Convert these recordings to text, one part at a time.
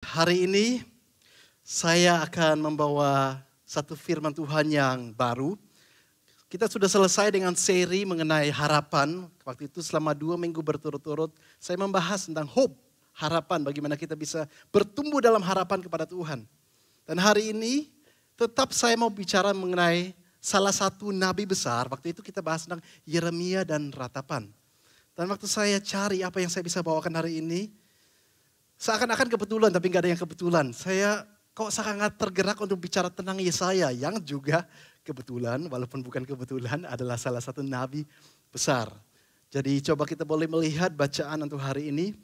Hari ini saya akan membawa satu firman Tuhan yang baru. Kita sudah selesai dengan seri mengenai harapan. Waktu itu selama 2 minggu berturut-turut saya membahas tentang hope, harapan, bagaimana kita bisa bertumbuh dalam harapan kepada Tuhan. Dan hari ini tetap saya mau bicara mengenai salah satu nabi besar. Waktu itu kita bahas tentang Yeremia dan ratapan. Dan waktu saya cari apa yang saya bisa bawakan hari ini, seakan-akan kebetulan, tapi nggak ada yang kebetulan. Saya kok sangat tergerak untuk bicara tentang Yesaya, yang juga kebetulan, walaupun bukan kebetulan, adalah salah satu nabi besar. Jadi coba kita boleh melihat bacaan untuk hari ini.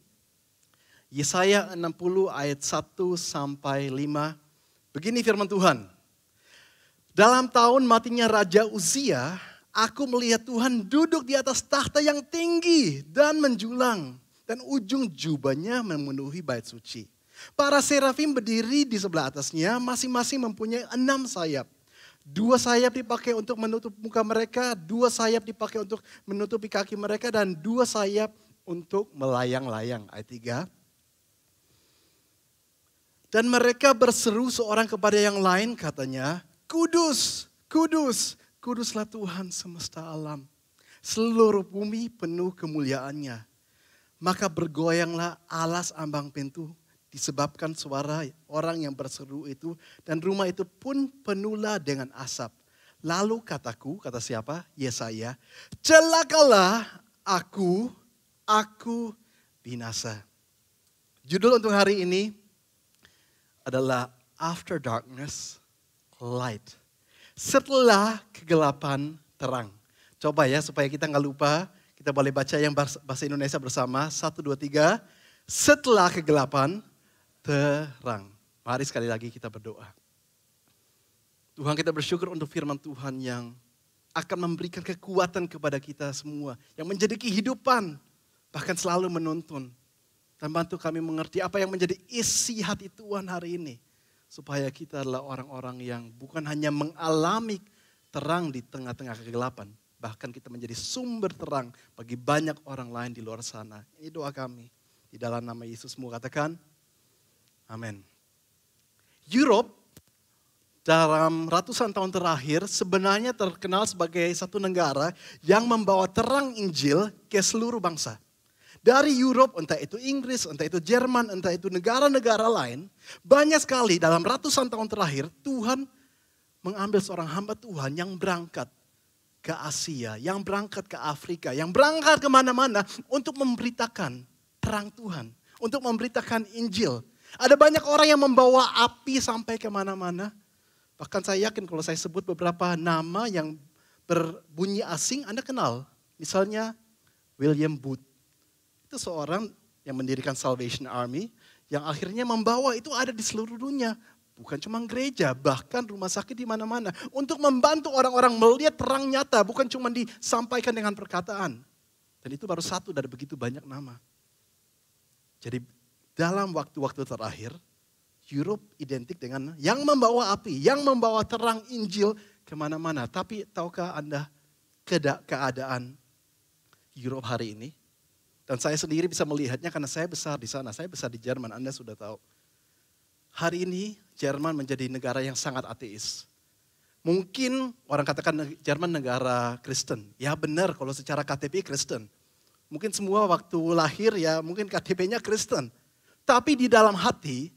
Yesaya 60 ayat 1 sampai 5. Begini firman Tuhan. Dalam tahun matinya Raja Uzia, aku melihat Tuhan duduk di atas tahta yang tinggi dan menjulang. Dan ujung jubahnya memenuhi bait suci. Para serafim berdiri di sebelah atasnya, masing-masing mempunyai 6 sayap. 2 sayap dipakai untuk menutup muka mereka, 2 sayap dipakai untuk menutupi kaki mereka, dan 2 sayap untuk melayang-layang. Ayat 3. Dan mereka berseru seorang kepada yang lain, katanya, Kudus, kudus, kuduslah Tuhan semesta alam. Seluruh bumi penuh kemuliaannya. Maka bergoyanglah alas ambang pintu disebabkan suara orang yang berseru itu. Dan rumah itu pun penuhlah dengan asap. Lalu kataku, kata siapa? Yesaya, celakalah aku binasa. Judul untuk hari ini adalah After Darkness, Light. Setelah kegelapan, terang. Coba ya supaya kita nggak lupa. Kita boleh baca yang bahasa Indonesia bersama. 1, 2, 3. Setelah kegelapan, terang. Mari sekali lagi kita berdoa. Tuhan, kita bersyukur untuk firman Tuhan yang akan memberikan kekuatan kepada kita semua. Yang menjadi kehidupan, bahkan selalu menuntun. Dan bantu kami mengerti apa yang menjadi isi hati Tuhan hari ini. Supaya kita adalah orang-orang yang bukan hanya mengalami terang di tengah-tengah kegelapan. Bahkan kita menjadi sumber terang bagi banyak orang lain di luar sana. Ini doa kami. Di dalam nama Yesusmu katakan, amin. Europe dalam ratusan tahun terakhir sebenarnya terkenal sebagai satu negara yang membawa terang Injil ke seluruh bangsa. Dari Europe, entah itu Inggris, entah itu Jerman, entah itu negara-negara lain. Banyak sekali dalam ratusan tahun terakhir Tuhan mengambil seorang hamba Tuhan yang berangkat ke Asia, yang berangkat ke Afrika, yang berangkat kemana-mana untuk memberitakan terang Tuhan. Untuk memberitakan Injil. Ada banyak orang yang membawa api sampai kemana-mana. Bahkan saya yakin kalau saya sebut beberapa nama yang berbunyi asing, Anda kenal. Misalnya William Booth. Itu seorang yang mendirikan Salvation Army, yang akhirnya membawa itu ada di seluruh dunia. Bukan cuma gereja, bahkan rumah sakit di mana-mana. Untuk membantu orang-orang melihat terang nyata, bukan cuma disampaikan dengan perkataan. Dan itu baru satu dari begitu banyak nama. Jadi dalam waktu-waktu terakhir, Europe identik dengan yang membawa api, yang membawa terang Injil kemana-mana. Tapi tahukah Anda keadaan Europe hari ini? Dan saya sendiri bisa melihatnya karena saya besar di sana, saya besar di Jerman, Anda sudah tahu. Hari ini Jerman menjadi negara yang sangat ateis. Mungkin orang katakan Jerman negara Kristen. Ya benar kalau secara KTP Kristen. Mungkin semua waktu lahir ya mungkin KTP-nya Kristen. Tapi di dalam hati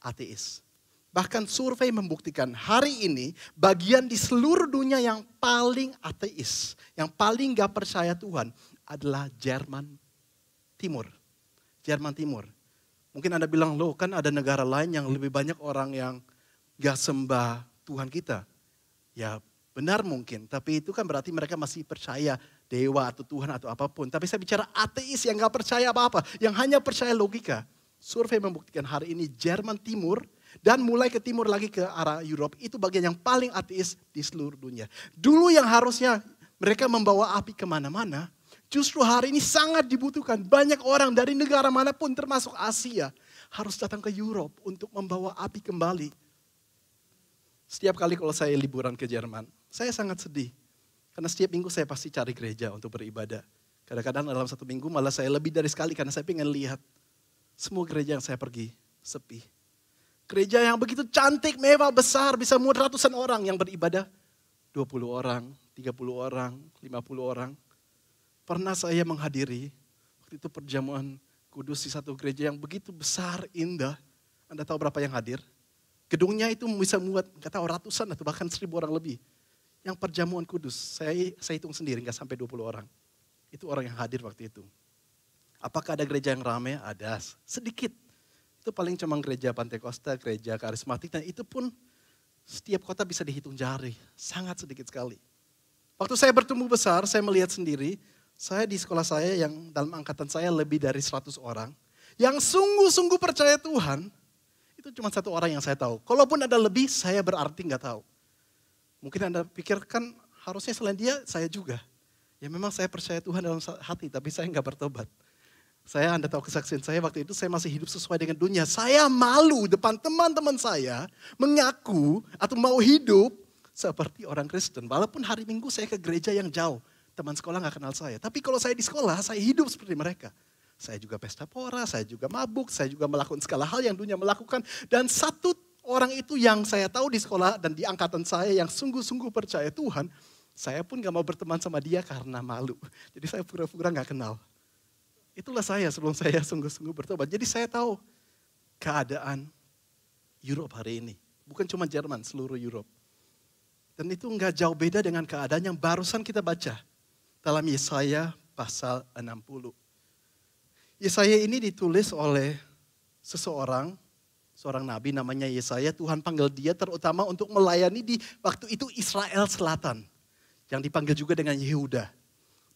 ateis. Bahkan survei membuktikan hari ini bagian di seluruh dunia yang paling ateis. Yang paling gak percaya Tuhan adalah Jerman Timur. Jerman Timur. Mungkin Anda bilang, loh kan ada negara lain yang lebih banyak orang yang gak sembah Tuhan kita. Ya benar mungkin, tapi itu kan berarti mereka masih percaya dewa atau Tuhan atau apapun. Tapi saya bicara ateis yang gak percaya apa-apa, yang hanya percaya logika. Survei membuktikan hari ini Jerman Timur dan mulai ke timur lagi ke arah Europe, itu bagian yang paling ateis di seluruh dunia. Dulu yang harusnya mereka membawa api kemana-mana, justru hari ini sangat dibutuhkan. Banyak orang dari negara manapun termasuk Asia harus datang ke Europe untuk membawa api kembali. Setiap kali kalau saya liburan ke Jerman, saya sangat sedih. Karena setiap minggu saya pasti cari gereja untuk beribadah. Kadang-kadang dalam 1 minggu malah saya lebih dari sekali karena saya pengen lihat semua gereja yang saya pergi sepi. Gereja yang begitu cantik, mewah, besar, bisa muat ratusan orang yang beribadah. 20 orang, 30 orang, 50 orang. Pernah saya menghadiri, waktu itu perjamuan kudus di satu gereja yang begitu besar, indah. Anda tahu berapa yang hadir? Gedungnya itu bisa muat, nggak tahu ratusan atau bahkan 1.000 orang lebih. Yang perjamuan kudus, saya hitung sendiri, nggak sampai 20 orang. Itu orang yang hadir waktu itu. Apakah ada gereja yang ramai? Ada, sedikit. Itu paling cuma gereja Pantekosta, gereja karismatik, dan itu pun setiap kota bisa dihitung jari. Sangat sedikit sekali. Waktu saya bertumbuh besar, saya melihat sendiri, saya di sekolah saya yang dalam angkatan saya lebih dari 100 orang. Yang sungguh-sungguh percaya Tuhan, itu cuma satu orang yang saya tahu. Kalaupun ada lebih, saya berarti nggak tahu. Mungkin Anda pikirkan harusnya selain dia, saya juga. Ya memang saya percaya Tuhan dalam hati, tapi saya nggak bertobat. Anda tahu kesaksian saya waktu itu, saya masih hidup sesuai dengan dunia. Saya malu depan teman-teman saya mengaku atau mau hidup seperti orang Kristen. Walaupun hari Minggu saya ke gereja yang jauh. Teman sekolah gak kenal saya. Tapi kalau saya di sekolah, saya hidup seperti mereka. Saya juga pesta pora, saya juga mabuk, saya juga melakukan segala hal yang dunia melakukan. Dan satu orang itu yang saya tahu di sekolah dan di angkatan saya yang sungguh-sungguh percaya Tuhan, saya pun gak mau berteman sama dia karena malu. Jadi saya pura-pura gak kenal. Itulah saya sebelum saya sungguh-sungguh bertobat. Jadi saya tahu keadaan Eropa hari ini. Bukan cuma Jerman, seluruh Eropa. Dan itu gak jauh beda dengan keadaan yang barusan kita baca. Dalam Yesaya pasal 60. Yesaya ini ditulis oleh seorang nabi namanya Yesaya. Tuhan panggil dia terutama untuk melayani di waktu itu Israel Selatan. Yang dipanggil juga dengan Yehuda.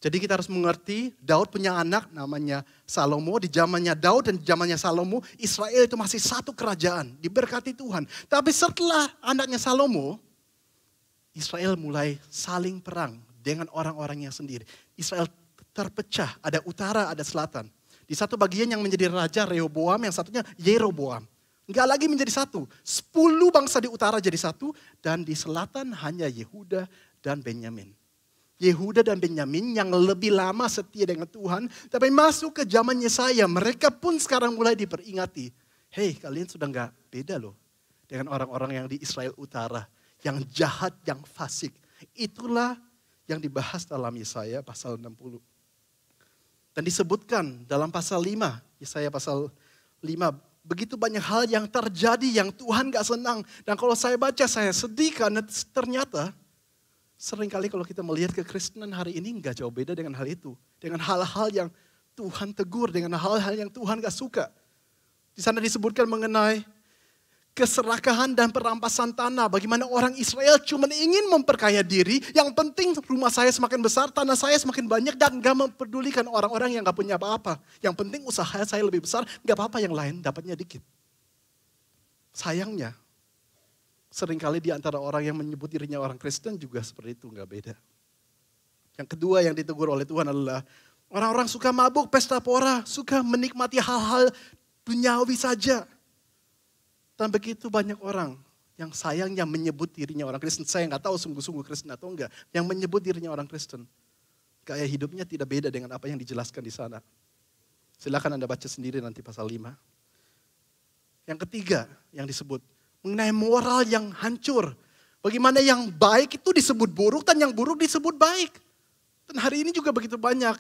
Jadi kita harus mengerti Daud punya anak namanya Salomo. Di zamannya Daud dan di zamannya Salomo, Israel itu masih satu kerajaan. Diberkati Tuhan. Tapi setelah anaknya Salomo, Israel mulai saling perang dengan orang-orangnya sendiri. Israel terpecah, ada utara, ada selatan. Di satu bagian yang menjadi raja Rehoboam, yang satunya Yeroboam. Enggak lagi menjadi satu. 10 bangsa di utara jadi satu, dan di selatan hanya Yehuda dan Benyamin. Yehuda dan Benyamin yang lebih lama setia dengan Tuhan, tapi masuk ke zaman Yesaya, mereka pun sekarang mulai diperingati. Hei, kalian sudah enggak beda loh dengan orang-orang yang di Israel utara, yang jahat, yang fasik. Itulah yang dibahas dalam Yesaya pasal 60. Dan disebutkan dalam pasal 5, Yesaya pasal 5, begitu banyak hal yang terjadi yang Tuhan gak senang. Dan kalau saya baca, saya sedih karena ternyata seringkali kalau kita melihat kekristenan hari ini gak jauh beda dengan hal itu. Dengan hal-hal yang Tuhan tegur, dengan hal-hal yang Tuhan gak suka. Di sana disebutkan mengenai keserakahan dan perampasan tanah. Bagaimana orang Israel cuma ingin memperkaya diri. Yang penting rumah saya semakin besar, tanah saya semakin banyak. Dan gak mempedulikan orang-orang yang gak punya apa-apa. Yang penting usaha saya lebih besar, gak apa-apa yang lain dapatnya dikit. Sayangnya, seringkali di antara orang yang menyebut dirinya orang Kristen juga seperti itu, gak beda. Yang kedua yang ditegur oleh Tuhan adalah orang-orang suka mabuk, pesta pora, suka menikmati hal-hal duniawi saja. Dan begitu banyak orang yang sayangnya menyebut dirinya orang Kristen. Saya nggak tahu sungguh-sungguh Kristen atau enggak. Yang menyebut dirinya orang Kristen. Gaya hidupnya tidak beda dengan apa yang dijelaskan di sana. Silakan Anda baca sendiri nanti pasal 5. Yang ketiga yang disebut. Mengenai moral yang hancur. Bagaimana yang baik itu disebut buruk dan yang buruk disebut baik. Dan hari ini juga begitu banyak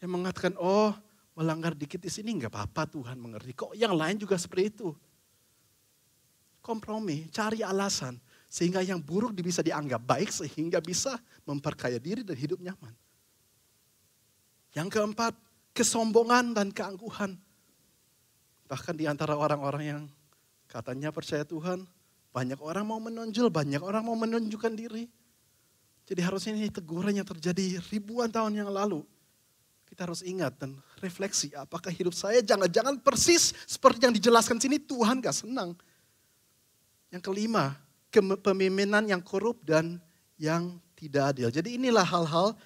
yang mengatakan, oh melanggar dikit di sini nggak apa-apa, Tuhan mengerti. Kok yang lain juga seperti itu. Kompromi, cari alasan. Sehingga yang buruk bisa dianggap baik sehingga bisa memperkaya diri dan hidup nyaman. Yang keempat, kesombongan dan keangkuhan. Bahkan di antara orang-orang yang katanya percaya Tuhan, banyak orang mau menonjol, banyak orang mau menunjukkan diri. Jadi harusnya ini teguran yang terjadi ribuan tahun yang lalu. Kita harus ingat dan refleksi apakah hidup saya jangan-jangan persis seperti yang dijelaskan sini Tuhan gak senang. Yang kelima, kepemimpinan yang korup dan yang tidak adil. Jadi inilah hal-hal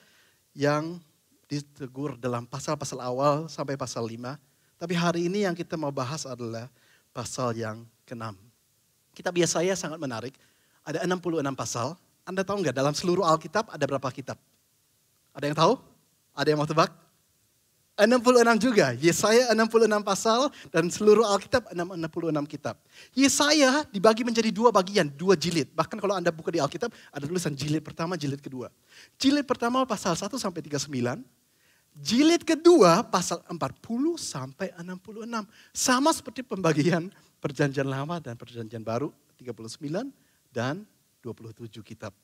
yang ditegur dalam pasal-pasal awal sampai pasal 5. Tapi hari ini yang kita mau bahas adalah pasal yang ke-6. Kitab Yesaya sangat menarik. Ada 66 pasal. Anda tahu nggak dalam seluruh Alkitab ada berapa kitab? Ada yang tahu? Ada yang mau tebak? 66 juga. Yesaya 66 pasal dan seluruh Alkitab 66 kitab. Yesaya dibagi menjadi 2 bagian, 2 jilid. Bahkan kalau Anda buka di Alkitab ada tulisan jilid pertama, jilid kedua. Jilid pertama pasal 1 sampai 39. Jilid kedua pasal 40 sampai 66. Sama seperti pembagian Perjanjian Lama dan Perjanjian Baru 39 dan 27 kitab.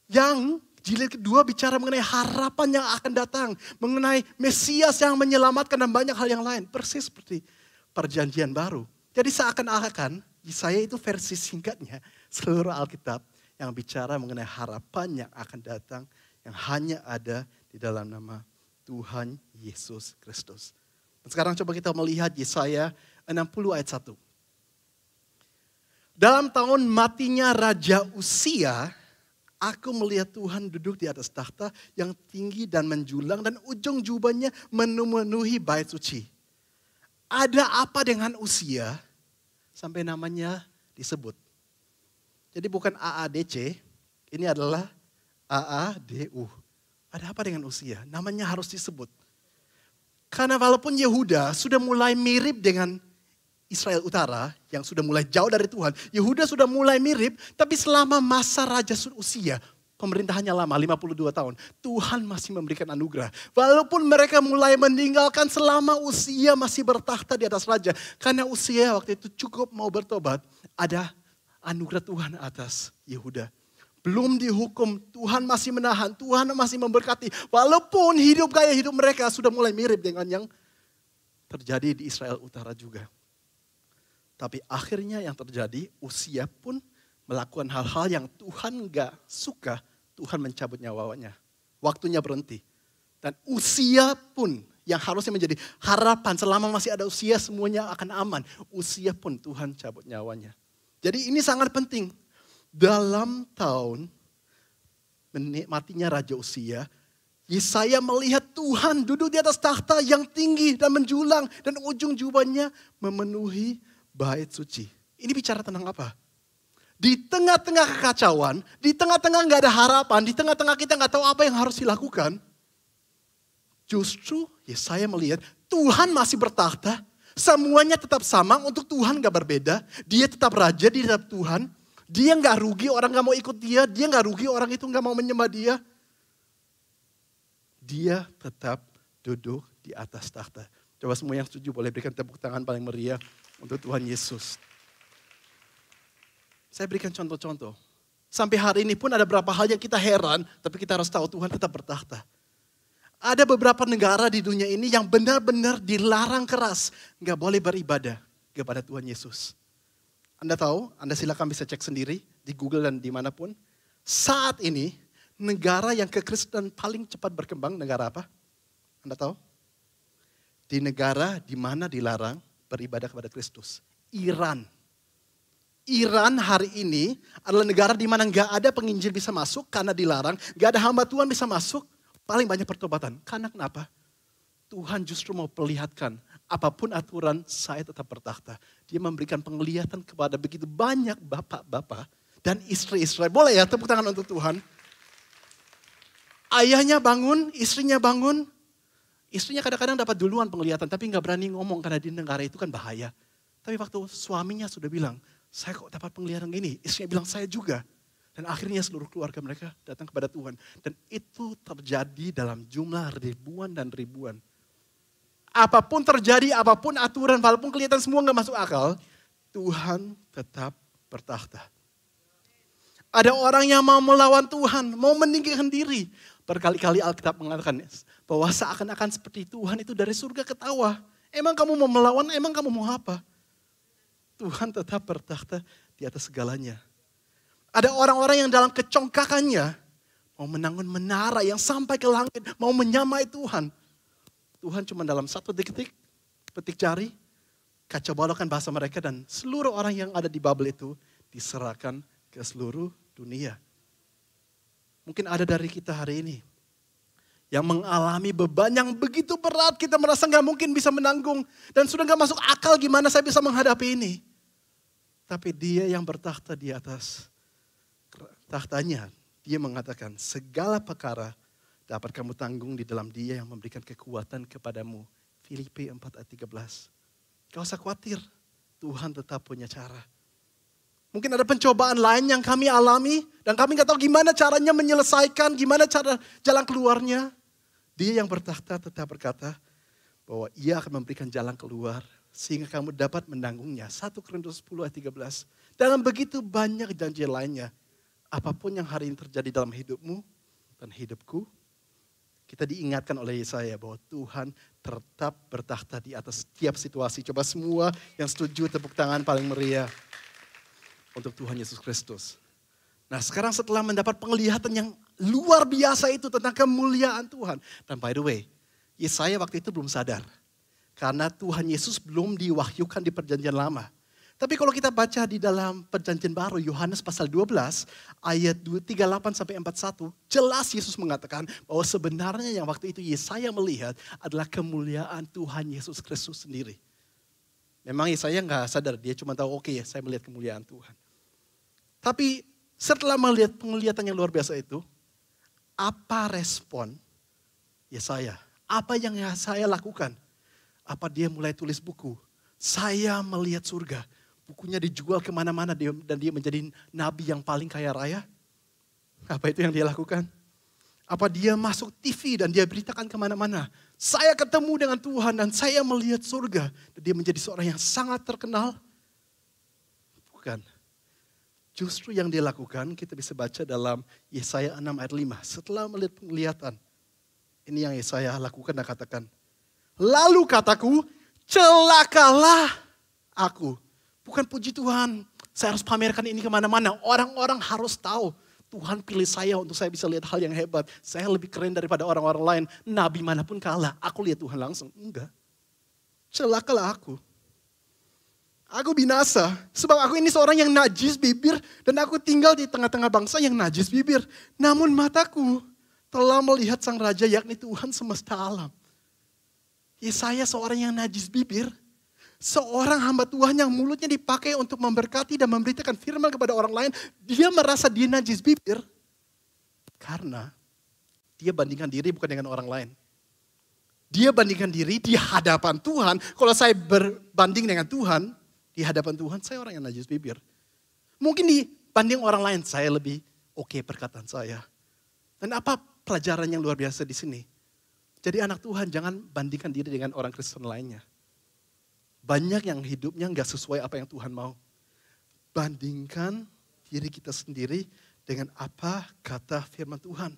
Yang jilid kedua bicara mengenai harapan yang akan datang. Mengenai Mesias yang menyelamatkan dan banyak hal yang lain. Persis seperti Perjanjian Baru. Jadi seakan-akan Yesaya itu versi singkatnya seluruh Alkitab yang bicara mengenai harapan yang akan datang. Yang hanya ada di dalam nama Tuhan Yesus Kristus. Dan sekarang coba kita melihat Yesaya 60 ayat 1. Dalam tahun matinya Raja Uzia, aku melihat Tuhan duduk di atas takhta yang tinggi dan menjulang dan ujung jubahnya memenuhi bait suci. Ada apa dengan Uzia sampai namanya disebut? Jadi bukan AADC, ini adalah AADU. Ada apa dengan Uzia? Namanya harus disebut. Karena walaupun Yehuda sudah mulai mirip dengan Israel Utara yang sudah mulai jauh dari Tuhan. Yehuda sudah mulai mirip, tapi selama masa Raja Uzia, pemerintahannya lama, 52 tahun. Tuhan masih memberikan anugerah. Walaupun mereka mulai meninggalkan selama Uzia masih bertakhta di atas raja. Karena Uzia waktu itu cukup mau bertobat, ada anugerah Tuhan atas Yehuda. Belum dihukum, Tuhan masih menahan, Tuhan masih memberkati. Walaupun gaya hidup mereka sudah mulai mirip dengan yang terjadi di Israel Utara juga. Tapi akhirnya yang terjadi, Uzia pun melakukan hal-hal yang Tuhan gak suka. Tuhan mencabut nyawanya. Waktunya berhenti. Dan Uzia pun yang harusnya menjadi harapan selama masih ada Uzia semuanya akan aman. Uzia pun Tuhan cabut nyawanya. Jadi ini sangat penting. Dalam tahun matinya Raja Uzia, Yesaya melihat Tuhan duduk di atas takhta yang tinggi dan menjulang. Dan ujung jubahnya memenuhi bait suci. Ini bicara tentang apa? Di tengah-tengah kekacauan, di tengah-tengah gak ada harapan, di tengah-tengah kita gak tahu apa yang harus dilakukan. Justru Yesaya melihat Tuhan masih bertakhta. Semuanya tetap sama, untuk Tuhan gak berbeda. Dia tetap raja, dia tetap Tuhan. Dia gak rugi, orang gak mau ikut dia. Dia gak rugi, orang itu gak mau menyembah dia. Dia tetap duduk di atas takhta. Coba semua yang setuju boleh berikan tepuk tangan paling meriah untuk Tuhan Yesus. Saya berikan contoh-contoh. Sampai hari ini pun ada beberapa hal yang kita heran, tapi kita harus tahu Tuhan tetap bertakhta. Ada beberapa negara di dunia ini yang benar-benar dilarang keras. Gak boleh beribadah kepada Tuhan Yesus. Anda tahu, Anda silakan bisa cek sendiri di Google dan dimanapun. Saat ini, negara yang kekristenan paling cepat berkembang, negara apa? Anda tahu? Di negara di mana dilarang beribadah kepada Kristus. Iran. Iran hari ini adalah negara di mana gak ada penginjil bisa masuk karena dilarang. Gak ada hamba Tuhan bisa masuk, paling banyak pertobatan. Karena kenapa? Tuhan justru mau perlihatkan, apapun aturan saya tetap bertakhta. Dia memberikan penglihatan kepada begitu banyak bapak-bapak dan istri-istri. Boleh ya tepuk tangan untuk Tuhan. Ayahnya bangun, istrinya bangun. Istrinya kadang-kadang dapat duluan penglihatan, tapi gak berani ngomong karena di negara itu kan bahaya. Tapi waktu suaminya sudah bilang, saya kok dapat penglihatan gini? Istrinya bilang, saya juga. Dan akhirnya seluruh keluarga mereka datang kepada Tuhan. Dan itu terjadi dalam jumlah ribuan dan ribuan. Apapun terjadi, apapun aturan, walaupun kelihatan semua gak masuk akal, Tuhan tetap bertakhta. Ada orang yang mau melawan Tuhan, mau meninggikan diri. Berkali-kali Alkitab mengatakan bahwa seakan-akan seperti Tuhan itu dari surga ketawa. Emang kamu mau melawan, emang kamu mau apa? Tuhan tetap bertakhta di atas segalanya. Ada orang-orang yang dalam kecongkakannya mau menangun menara yang sampai ke langit, mau menyamai Tuhan. Tuhan cuma dalam satu detik, petik jari, kacau balaukan bahasa mereka dan seluruh orang yang ada di Babel itu diserahkan ke seluruh dunia. Mungkin ada dari kita hari ini yang mengalami beban yang begitu berat, kita merasa gak mungkin bisa menanggung dan sudah gak masuk akal gimana saya bisa menghadapi ini. Tapi dia yang bertakhta di atas tahtanya, dia mengatakan segala perkara dapat kamu tanggung di dalam Dia yang memberikan kekuatan kepadamu. Filipi 4 ayat 13. Gak usah khawatir, Tuhan tetap punya cara. Mungkin ada pencobaan lain yang kami alami dan kami gak tahu gimana caranya menyelesaikan, gimana cara jalan keluarnya. Dia yang bertakhta tetap berkata bahwa Ia akan memberikan jalan keluar sehingga kamu dapat menanggungnya. 1 Korintus 10 ayat 13. Dalam begitu banyak janji lainnya, apapun yang hari ini terjadi dalam hidupmu dan hidupku, kita diingatkan oleh Yesaya bahwa Tuhan tetap bertakhta di atas setiap situasi. Coba semua yang setuju tepuk tangan paling meriah untuk Tuhan Yesus Kristus. Nah sekarang setelah mendapat penglihatan yang luar biasa itu tentang kemuliaan Tuhan. Dan by the way, Yesaya waktu itu belum sadar. Karena Tuhan Yesus belum diwahyukan di perjanjian lama. Tapi kalau kita baca di dalam perjanjian baru, Yohanes pasal 12, ayat 38-41, jelas Yesus mengatakan bahwa sebenarnya yang waktu itu Yesaya melihat adalah kemuliaan Tuhan Yesus Kristus sendiri. Memang Yesaya nggak sadar, dia cuma tahu oke, saya melihat kemuliaan Tuhan. Tapi setelah melihat penglihatan yang luar biasa itu, apa respon Yesaya? Apa yang Yesaya lakukan? Apa dia mulai tulis buku? Saya melihat surga. Bukunya dijual kemana-mana dan dia menjadi nabi yang paling kaya raya. Apa itu yang dia lakukan? Apa dia masuk TV dan dia beritakan kemana-mana. Saya ketemu dengan Tuhan dan saya melihat surga. Dan dia menjadi seorang yang sangat terkenal. Bukan. Justru yang dia lakukan kita bisa baca dalam Yesaya 6 ayat 5. Setelah melihat penglihatan. Ini yang Yesaya lakukan dan katakan. Lalu kataku, celakalah aku. Bukan puji Tuhan, saya harus pamerkan ini kemana-mana. Orang-orang harus tahu Tuhan pilih saya untuk saya bisa lihat hal yang hebat. Saya lebih keren daripada orang-orang lain. Nabi manapun kalah, aku lihat Tuhan langsung. Enggak, celakalah aku. Aku binasa, sebab aku ini seorang yang najis bibir. Dan aku tinggal di tengah-tengah bangsa yang najis bibir. Namun mataku telah melihat sang raja yakni Tuhan semesta alam. Yesaya seorang yang najis bibir. Seorang hamba Tuhan yang mulutnya dipakai untuk memberkati dan memberitakan firman kepada orang lain. Dia merasa dia najis bibir. Karena dia bandingkan diri bukan dengan orang lain. Dia bandingkan diri di hadapan Tuhan. Kalau saya berbanding dengan Tuhan, di hadapan Tuhan saya orang yang najis bibir. Mungkin dibanding orang lain saya lebih oke perkataan saya. Dan apa pelajaran yang luar biasa di sini? Jadi anak Tuhan jangan bandingkan diri dengan orang Kristen lainnya. Banyak yang hidupnya gak sesuai apa yang Tuhan mau. Bandingkan diri kita sendiri dengan apa kata firman Tuhan.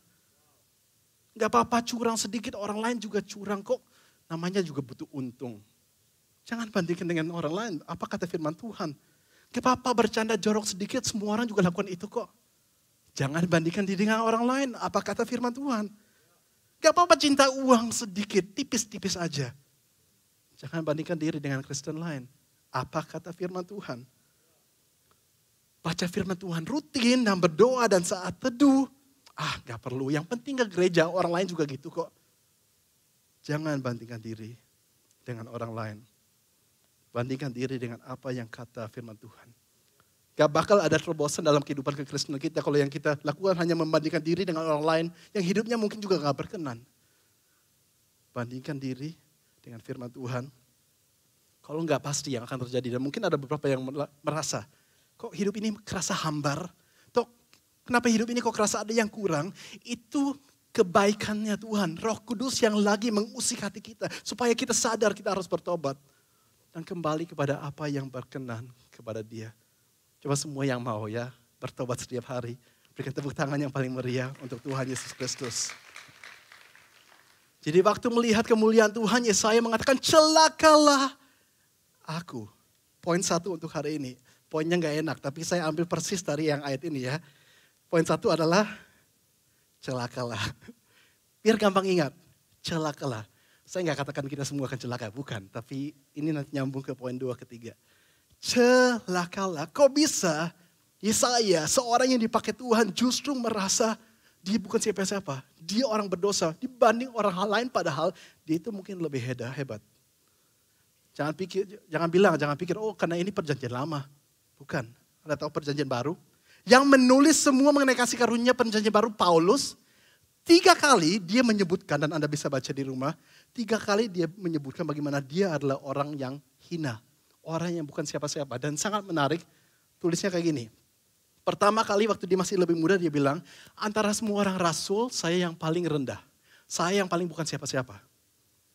Gak apa-apa curang sedikit, orang lain juga curang kok. Namanya juga butuh untung. Jangan bandingkan dengan orang lain, apa kata firman Tuhan. Gak apa-apa bercanda jorok sedikit, semua orang juga lakukan itu kok. Jangan bandingkan diri dengan orang lain, apa kata firman Tuhan. Gak apa-apa cinta uang sedikit, tipis-tipis aja. Jangan bandingkan diri dengan Kristen lain. Apa kata firman Tuhan? Baca firman Tuhan rutin dan berdoa dan saat teduh. Gak perlu. Yang penting ke gereja, orang lain juga gitu kok. Jangan bandingkan diri dengan orang lain. Bandingkan diri dengan apa yang kata firman Tuhan. Gak bakal ada terobosan dalam kehidupan kekristenan kita kalau yang kita lakukan hanya membandingkan diri dengan orang lain yang hidupnya mungkin juga gak berkenan. Bandingkan diri dengan firman Tuhan. Kalau enggak pasti yang akan terjadi. Dan mungkin ada beberapa yang merasa, kok hidup ini kerasa hambar? Kenapa hidup ini kok kerasa ada yang kurang? Itu kebaikannya Tuhan. Roh Kudus yang lagi mengusik hati kita. Supaya kita sadar kita harus bertobat. Dan kembali kepada apa yang berkenan kepada Dia. Coba semua yang mau ya, bertobat setiap hari. Berikan tepuk tangan yang paling meriah untuk Tuhan Yesus Kristus. Jadi waktu melihat kemuliaan Tuhan, Yesaya mengatakan celakalah aku. Poin 1 untuk hari ini. Poinnya gak enak, tapi saya ambil persis dari yang ayat ini ya. Poin 1 adalah celakalah. Biar gampang ingat, celakalah. Saya gak katakan kita semua akan celaka, bukan. Tapi ini nanti nyambung ke poin 2 ketiga. Celakalah, kok bisa Yesaya seorang yang dipakai Tuhan justru merasa dia bukan siapa-siapa. Dia orang berdosa dibanding orang lain padahal dia itu mungkin lebih hebat. Jangan pikir, oh karena ini perjanjian lama. Bukan, Anda tahu perjanjian baru? Yang menulis semua mengenai kasih karunia perjanjian baru Paulus. 3 kali dia menyebutkan, dan Anda bisa baca di rumah, 3 kali dia menyebutkan bagaimana dia adalah orang yang hina. Orang yang bukan siapa-siapa. Dan sangat menarik, tulisnya kayak gini. Pertama kali waktu dia masih lebih muda dia bilang, antara semua orang rasul, saya yang paling rendah. Saya yang paling bukan siapa-siapa.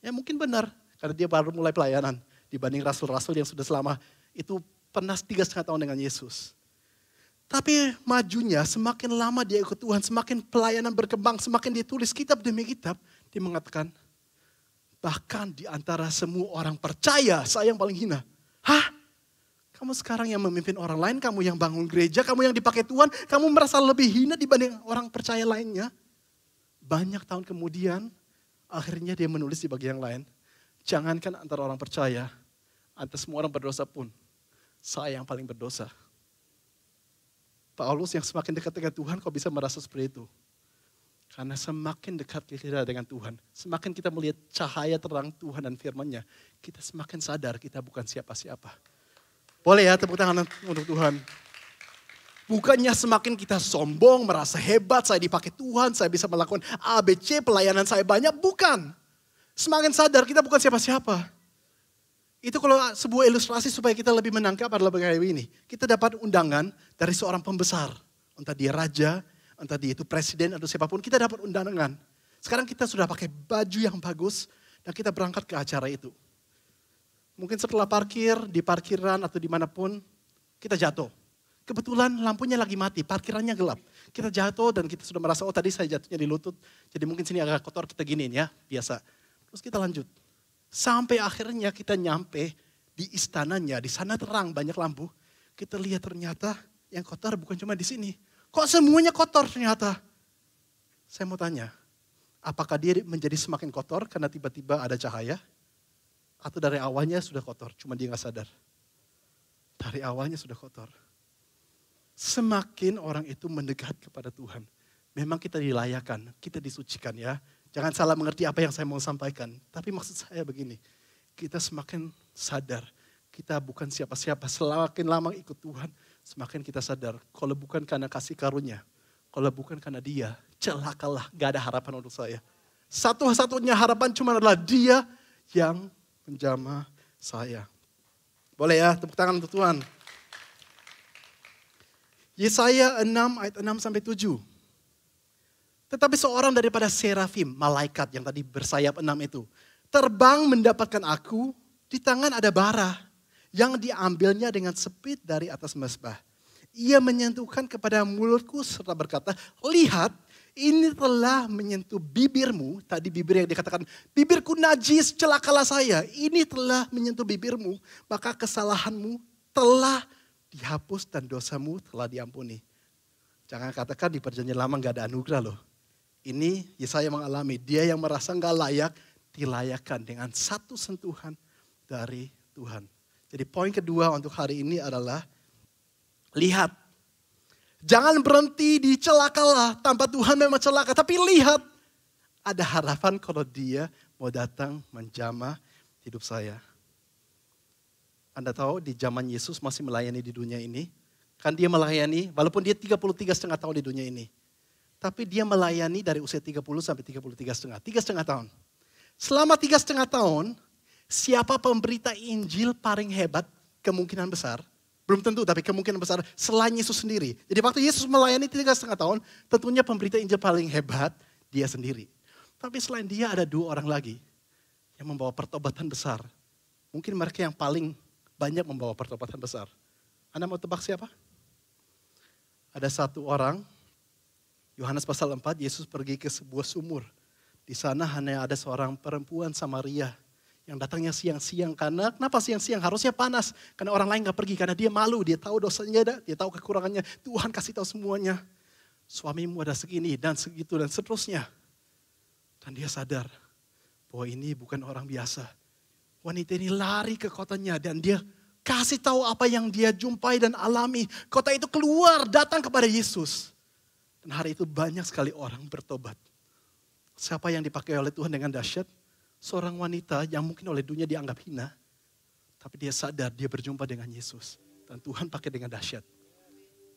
Ya mungkin benar, karena dia baru mulai pelayanan. Dibanding rasul-rasul yang sudah selama itu pernah 3,5 tahun dengan Yesus. Tapi majunya semakin lama dia ikut Tuhan, semakin pelayanan berkembang, semakin dia tulis kitab demi kitab, dia mengatakan, bahkan di antara semua orang percaya, saya yang paling hina. Hah? Kamu sekarang yang memimpin orang lain, kamu yang bangun gereja, kamu yang dipakai Tuhan, kamu merasa lebih hina dibanding orang percaya lainnya. Banyak tahun kemudian, akhirnya dia menulis di bagian lain, jangankan antara orang percaya, antara semua orang berdosa pun, saya yang paling berdosa. Paulus yang semakin dekat dengan Tuhan, kok bisa merasa seperti itu? Karena semakin dekat kita dengan Tuhan, semakin kita melihat cahaya terang Tuhan dan firman-Nya, kita semakin sadar kita bukan siapa-siapa. Boleh ya tepuk tangan untuk Tuhan. Bukannya semakin kita sombong, merasa hebat, saya dipakai Tuhan, saya bisa melakukan ABC, pelayanan saya banyak, bukan. Semakin sadar kita bukan siapa-siapa. Itu kalau sebuah ilustrasi supaya kita lebih menangkap adalah bagaimana ini. Kita dapat undangan dari seorang pembesar. Entah dia raja, entah dia itu presiden atau siapapun. Kita dapat undangan. Sekarang kita sudah pakai baju yang bagus dan kita berangkat ke acara itu. Mungkin setelah parkir, di parkiran atau dimanapun, kita jatuh. Kebetulan lampunya lagi mati, parkirannya gelap. Kita jatuh dan kita sudah merasa, oh tadi saya jatuhnya di lutut. Jadi mungkin sini agak kotor, kita giniin ya, biasa. Terus kita lanjut. Sampai akhirnya kita nyampe di istananya, di sana terang banyak lampu. Kita lihat ternyata yang kotor bukan cuma di sini. Kok semuanya kotor ternyata? Saya mau tanya, apakah dia menjadi semakin kotor karena tiba-tiba ada cahaya? Atau dari awalnya sudah kotor, cuma dia gak sadar? Dari awalnya sudah kotor. Semakin orang itu mendekat kepada Tuhan, memang kita dilayakan, kita disucikan ya. Jangan salah mengerti apa yang saya mau sampaikan. Tapi maksud saya begini, kita semakin sadar, kita bukan siapa-siapa. Semakin lama ikut Tuhan, semakin kita sadar. Kalau bukan karena kasih karunia, kalau bukan karena dia, celakalah, gak ada harapan untuk saya. Satu-satunya harapan cuma adalah dia yang menjamah saya. Boleh ya, tepuk tangan untuk Tuhan. Yesaya 6 ayat 6-7. Tetapi seorang daripada serafim, malaikat yang tadi bersayap 6 itu, terbang mendapatkan aku, di tangan ada bara yang diambilnya dengan sepit dari atas mezbah. Ia menyentuhkan kepada mulutku serta berkata, lihat ini telah menyentuh bibirmu. Tadi bibir yang dikatakan, bibirku najis, celakalah saya. Ini telah menyentuh bibirmu, maka kesalahanmu telah dihapus dan dosamu telah diampuni. Jangan katakan di perjanjian lama gak ada anugerah loh. Ini Yesaya mengalami, dia yang merasa gak layak, dilayakkan dengan satu sentuhan dari Tuhan. Jadi poin kedua untuk hari ini adalah, lihat. Jangan berhenti di celakalah, tanpa Tuhan memang celaka. Tapi lihat, ada harapan kalau dia mau datang menjamah hidup saya. Anda tahu di zaman Yesus masih melayani di dunia ini. Kan dia melayani, walaupun dia 33,5 tahun di dunia ini. Tapi dia melayani dari usia 30 sampai 33,5. 3,5 tahun. Selama 3,5 tahun, siapa pemberita Injil paling hebat, kemungkinan besar, belum tentu tapi kemungkinan besar, selain Yesus sendiri. Jadi waktu Yesus melayani 3,5 tahun, tentunya pemberita Injil paling hebat, dia sendiri. Tapi selain dia ada 2 orang lagi, yang membawa pertobatan besar. Mungkin mereka yang paling banyak membawa pertobatan besar. Anda mau tebak siapa? Ada 1 orang, Yohanes pasal 4, Yesus pergi ke sebuah sumur. Di sana hanya ada seorang perempuan Samaria yang datangnya siang-siang. Karena kenapa siang-siang? Harusnya panas. Karena orang lain gak pergi. Karena dia malu, dia tahu dosanya, dia tahu kekurangannya. Tuhan kasih tahu semuanya. Suamimu ada segini dan segitu dan seterusnya. Dan dia sadar bahwa ini bukan orang biasa. Wanita ini lari ke kotanya dan dia kasih tahu apa yang dia jumpai dan alami. Kota itu keluar, datang kepada Yesus. Dan hari itu banyak sekali orang bertobat. Siapa yang dipakai oleh Tuhan dengan dahsyat? Seorang wanita yang mungkin oleh dunia dianggap hina. Tapi dia sadar dia berjumpa dengan Yesus. Dan Tuhan pakai dengan dahsyat.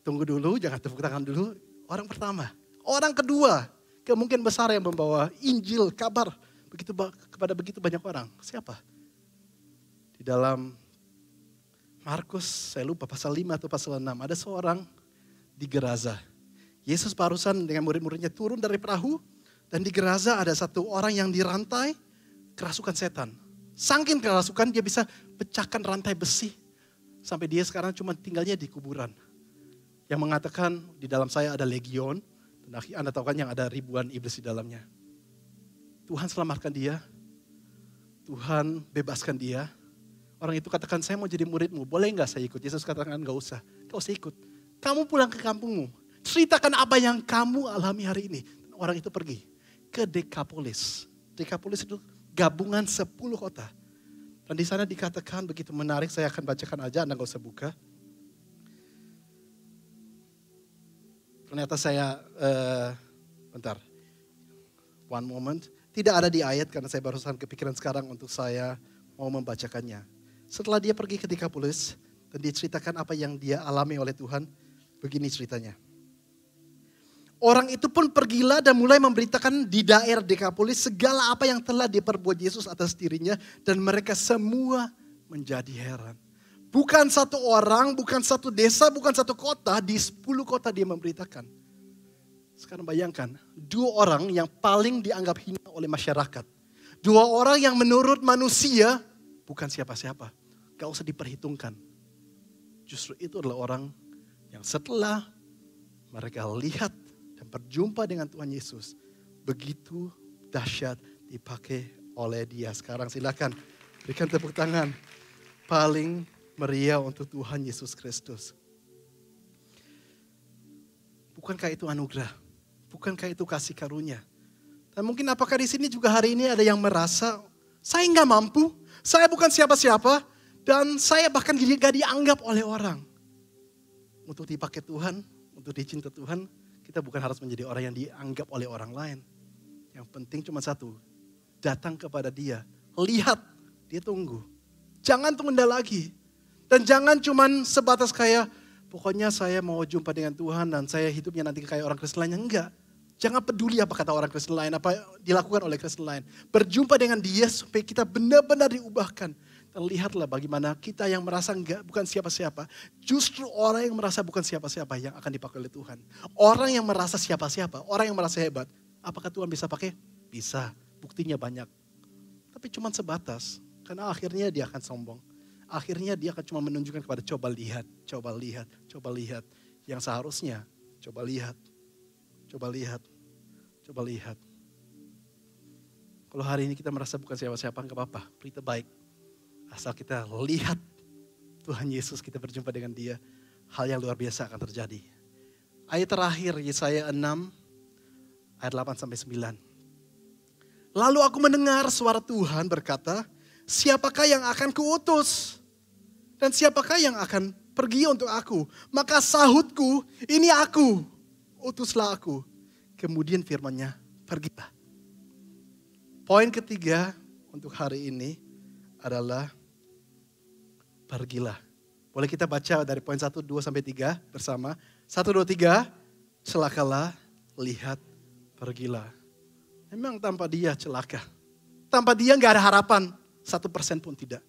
Tunggu dulu, jangan tepuk tangan dulu. Orang pertama. Orang kedua. Kemungkinan besar yang membawa Injil, kabar kepada begitu banyak orang. Siapa? Di dalam Markus, saya lupa pasal 5 atau pasal 6, ada seorang di Gerasa. Yesus barusan dengan murid-muridnya turun dari perahu, dan di Gerasa ada satu orang yang dirantai kerasukan setan. Saking kerasukan dia bisa pecahkan rantai besi. Sampai dia sekarang cuma tinggalnya di kuburan. Yang mengatakan di dalam saya ada legion. Dan Anda tahu kan yang ada ribuan iblis di dalamnya. Tuhan selamatkan dia. Tuhan bebaskan dia. Orang itu katakan, saya mau jadi muridmu. Boleh gak saya ikut? Yesus katakan, gak usah. Gak usah ikut. Kamu pulang ke kampungmu. Ceritakan apa yang kamu alami hari ini. Orang itu pergi ke Dekapolis. Dekapolis itu gabungan 10 kota. Dan di sana dikatakan begitu menarik, saya akan bacakan aja, Anda gak usah buka. Ternyata saya, bentar, one moment. Tidak ada di ayat karena saya barusan kepikiran sekarang untuk saya mau membacakannya. Setelah dia pergi ke Dekapolis dan diceritakan apa yang dia alami oleh Tuhan, begini ceritanya. Orang itu pun pergilah dan mulai memberitakan di daerah Dekapolis segala apa yang telah diperbuat Yesus atas dirinya. Dan mereka semua menjadi heran. Bukan satu orang, bukan satu desa, bukan satu kota, di 10 kota dia memberitakan. Sekarang bayangkan, 2 orang yang paling dianggap hina oleh masyarakat. 2 orang yang menurut manusia bukan siapa-siapa. Gak usah diperhitungkan. Justru itu adalah orang yang setelah mereka lihat dan berjumpa dengan Tuhan Yesus, begitu dahsyat dipakai oleh dia. Sekarang silakan berikan tepuk tangan paling meriah untuk Tuhan Yesus Kristus. Bukankah itu anugerah? Bukankah itu kasih karunia? Dan mungkin apakah di sini juga hari ini ada yang merasa, saya nggak mampu, saya bukan siapa-siapa, dan saya bahkan gak dianggap oleh orang. Untuk dipakai Tuhan, untuk dicinta Tuhan, kita bukan harus menjadi orang yang dianggap oleh orang lain. Yang penting cuma satu, datang kepada dia, lihat, dia tunggu. Jangan tunda lagi. Dan jangan cuman sebatas kayak, pokoknya saya mau jumpa dengan Tuhan dan saya hidupnya nanti kayak orang Kristen lainnya. Enggak. Jangan peduli apa kata orang Kristen lain, apa dilakukan oleh Kristen lain. Berjumpa dengan dia supaya kita benar-benar diubahkan. Dan lihatlah bagaimana kita yang merasa bukan siapa-siapa. Justru orang yang merasa bukan siapa-siapa yang akan dipakai oleh Tuhan. Orang yang merasa siapa-siapa, orang yang merasa hebat. Apakah Tuhan bisa pakai? Bisa. Buktinya banyak. Tapi cuma sebatas. Karena akhirnya dia akan sombong. Akhirnya dia akan cuma menunjukkan kepada coba lihat, coba lihat, coba lihat. Yang seharusnya coba lihat, coba lihat, coba lihat. Kalau hari ini kita merasa bukan siapa-siapa, enggak apa-apa, berita baik. Asal kita lihat Tuhan Yesus, kita berjumpa dengan dia, hal yang luar biasa akan terjadi. Ayat terakhir Yesaya 6, ayat 8-9. Lalu aku mendengar suara Tuhan berkata, siapakah yang akan kuutus? Dan siapakah yang akan pergi untuk aku? Maka sahutku, ini aku, utuslah aku. Kemudian firman-Nya, pergilah. Poin ketiga untuk hari ini adalah pergilah. Boleh kita baca dari poin 1, 2-3 bersama. 1, 2, 3, celakalah, lihat, pergilah. Memang tanpa dia celaka. Tanpa dia gak ada harapan, 1% pun tidak.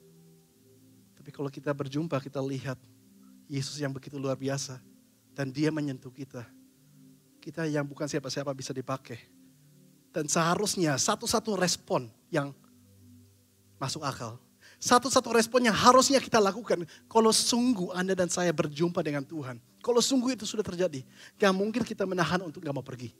Tapi kalau kita berjumpa, kita lihat Yesus yang begitu luar biasa. Dan dia menyentuh kita. Kita yang bukan siapa-siapa bisa dipakai. Dan seharusnya satu-satu respon yang masuk akal. Satu-satu respon yang harusnya kita lakukan. Kalau sungguh Anda dan saya berjumpa dengan Tuhan. Kalau sungguh itu sudah terjadi. Gak mungkin kita menahan untuk gak mau pergi.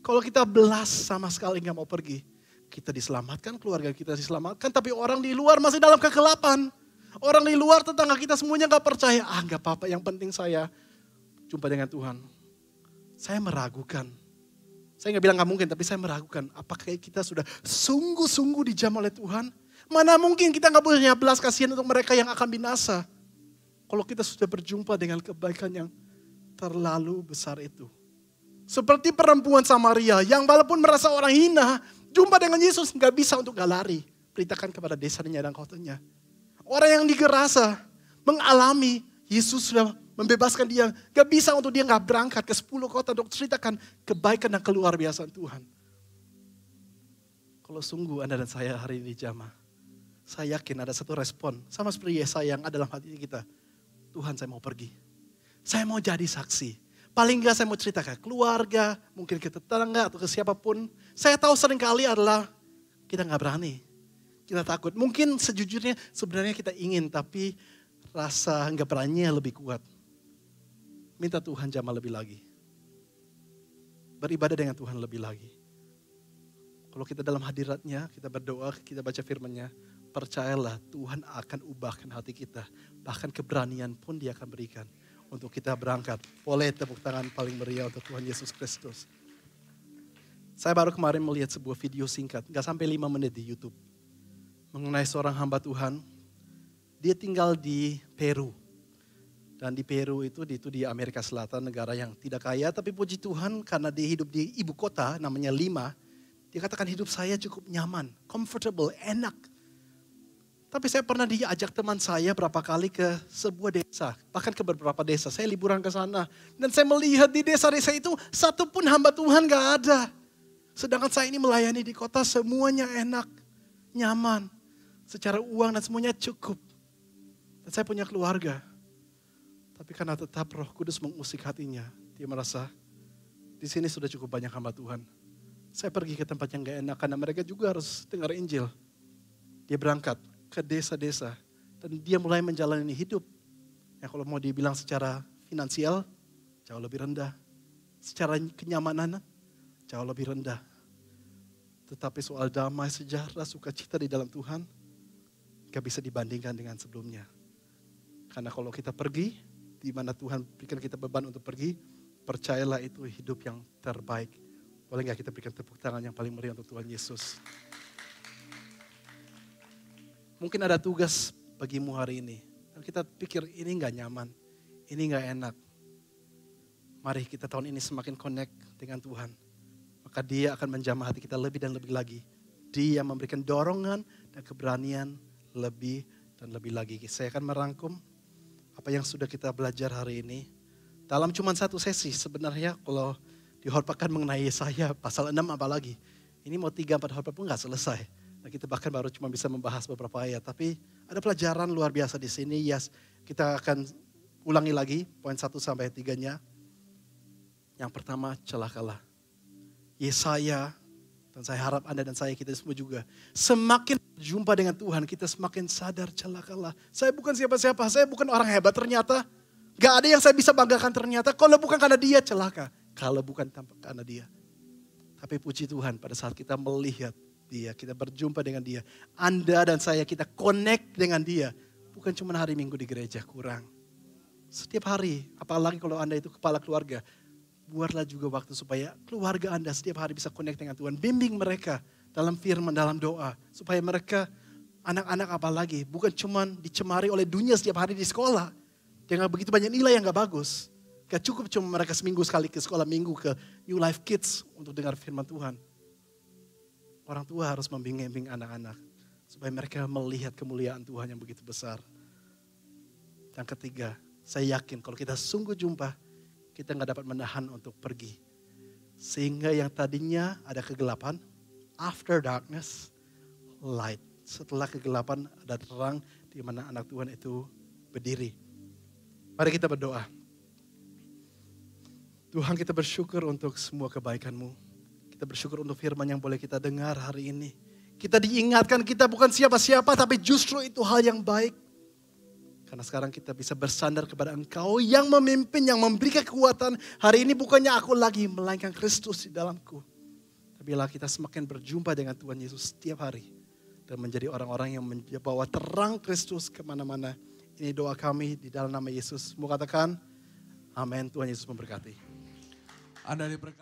Kalau kita belas sama sekali gak mau pergi. Kita diselamatkan, keluarga kita diselamatkan. Tapi orang di luar masih dalam kegelapan. Orang di luar tetangga kita semuanya gak percaya. Gak apa-apa, yang penting saya jumpa dengan Tuhan. Saya meragukan. Saya gak bilang gak mungkin, tapi saya meragukan. Apakah kita sudah sungguh-sungguh dijam oleh Tuhan? Mana mungkin kita gak punya belas kasihan untuk mereka yang akan binasa. Kalau kita sudah berjumpa dengan kebaikan yang terlalu besar itu. Seperti perempuan Samaria yang walaupun merasa orang hina, jumpa dengan Yesus gak bisa untuk gak lari. Beritakan kepada desanya dan kotanya. Orang yang di Gerasa mengalami Yesus sudah membebaskan dia. Gak bisa untuk dia gak berangkat ke 10 kota untuk ceritakan kebaikan dan keluar biasa Tuhan. Kalau sungguh Anda dan saya hari ini jamaah, saya yakin ada satu respon. Sama seperti Yesaya yang ada dalam hati kita. Tuhan, saya mau pergi. Saya mau jadi saksi. Paling enggak saya mau cerita ke keluarga, mungkin ke tetangga atau ke siapapun. Saya tahu seringkali adalah kita gak berani. Kita takut. Mungkin sejujurnya sebenarnya kita ingin, tapi rasa gak beraninya lebih kuat. Minta Tuhan jamah lebih lagi. Beribadah dengan Tuhan lebih lagi. Kalau kita dalam hadiratnya, kita berdoa, kita baca firman-Nya, percayalah Tuhan akan ubahkan hati kita. Bahkan keberanian pun Dia akan berikan untuk kita berangkat. Boleh tepuk tangan paling meriah untuk Tuhan Yesus Kristus. Saya baru kemarin melihat sebuah video singkat, gak sampai 5 menit di YouTube. Mengenai seorang hamba Tuhan, dia tinggal di Peru. Dan di Peru itu di Amerika Selatan, negara yang tidak kaya. Tapi puji Tuhan karena dia hidup di ibu kota namanya Lima. Dia katakan hidup saya cukup nyaman, comfortable, enak. Tapi saya pernah diajak teman saya berapa kali ke sebuah desa. Bahkan ke beberapa desa. Saya liburan ke sana. Dan saya melihat di desa-desa itu satu pun hamba Tuhan gak ada. Sedangkan saya ini melayani di kota semuanya enak, nyaman. Secara uang dan semuanya cukup. Dan saya punya keluarga. Tapi karena tetap Roh Kudus mengusik hatinya. Dia merasa di sini sudah cukup banyak hamba Tuhan. Saya pergi ke tempat yang gak enak karena mereka juga harus dengar Injil. Dia berangkat ke desa-desa. Dan dia mulai menjalani hidup. Ya kalau mau dibilang secara finansial, jauh lebih rendah. Secara kenyamanan, jauh lebih rendah. Tetapi soal damai, sejahtera, sukacita di dalam Tuhan, gak bisa dibandingkan dengan sebelumnya. Karena kalau kita pergi, di mana Tuhan berikan kita beban untuk pergi, percayalah itu hidup yang terbaik. Boleh gak kita berikan tepuk tangan yang paling meriah untuk Tuhan Yesus? Mungkin ada tugas bagimu hari ini. Dan kita pikir ini gak nyaman, ini gak enak. Mari kita tahun ini semakin connect dengan Tuhan. Maka Dia akan menjamah hati kita lebih dan lebih lagi. Dia memberikan dorongan dan keberanian lebih dan lebih lagi. Saya akan merangkum apa yang sudah kita belajar hari ini. Dalam cuma satu sesi sebenarnya kalau dihotbahkan mengenai Yesaya pasal 6 apalagi. Ini mau 3-4 khotbah pun gak selesai. Nah, kita bahkan baru cuma bisa membahas beberapa ayat. Tapi ada pelajaran luar biasa di sini. Yes, kita akan ulangi lagi poin 1 sampai 3-nya. Yang pertama, celakalah. Yesaya, dan saya harap Anda dan saya kita semua juga. Semakin berjumpa dengan Tuhan, kita semakin sadar celakalah. Saya bukan siapa-siapa, saya bukan orang hebat ternyata. Gak ada yang saya bisa banggakan ternyata. Kalau bukan karena Dia, celaka. Kalau bukan karena Dia. Tapi puji Tuhan pada saat kita melihat Dia, kita berjumpa dengan Dia. Anda dan saya kita connect dengan Dia. Bukan cuma hari Minggu di gereja, kurang. Setiap hari, apalagi kalau Anda itu kepala keluarga. Buatlah juga waktu supaya keluarga Anda setiap hari bisa connect dengan Tuhan. Bimbing mereka dalam firman, dalam doa. Supaya mereka, anak-anak apalagi, bukan cuma dicemari oleh dunia setiap hari di sekolah. Dengan begitu banyak nilai yang gak bagus. Gak cukup cuma mereka seminggu sekali ke sekolah minggu ke New Life Kids untuk dengar firman Tuhan. Orang tua harus membimbing anak-anak. Supaya mereka melihat kemuliaan Tuhan yang begitu besar. Yang ketiga, saya yakin kalau kita sungguh jumpa, kita gak dapat menahan untuk pergi. Sehingga yang tadinya ada kegelapan, after darkness, light. Setelah kegelapan ada terang di mana anak Tuhan itu berdiri. Mari kita berdoa. Tuhan, kita bersyukur untuk semua kebaikan-Mu. Kita bersyukur untuk firman yang boleh kita dengar hari ini. Kita diingatkan kita bukan siapa-siapa, tapi justru itu hal yang baik. Karena sekarang kita bisa bersandar kepada Engkau yang memimpin, yang memberi kekuatan. Hari ini bukannya aku lagi, melainkan Kristus di dalamku. Tapi bila kita semakin berjumpa dengan Tuhan Yesus setiap hari. Dan menjadi orang-orang yang membawa terang Kristus kemana-mana. Ini doa kami di dalam nama Yesus. Mau katakan, amin. Tuhan Yesus memberkati. Anda diberkati.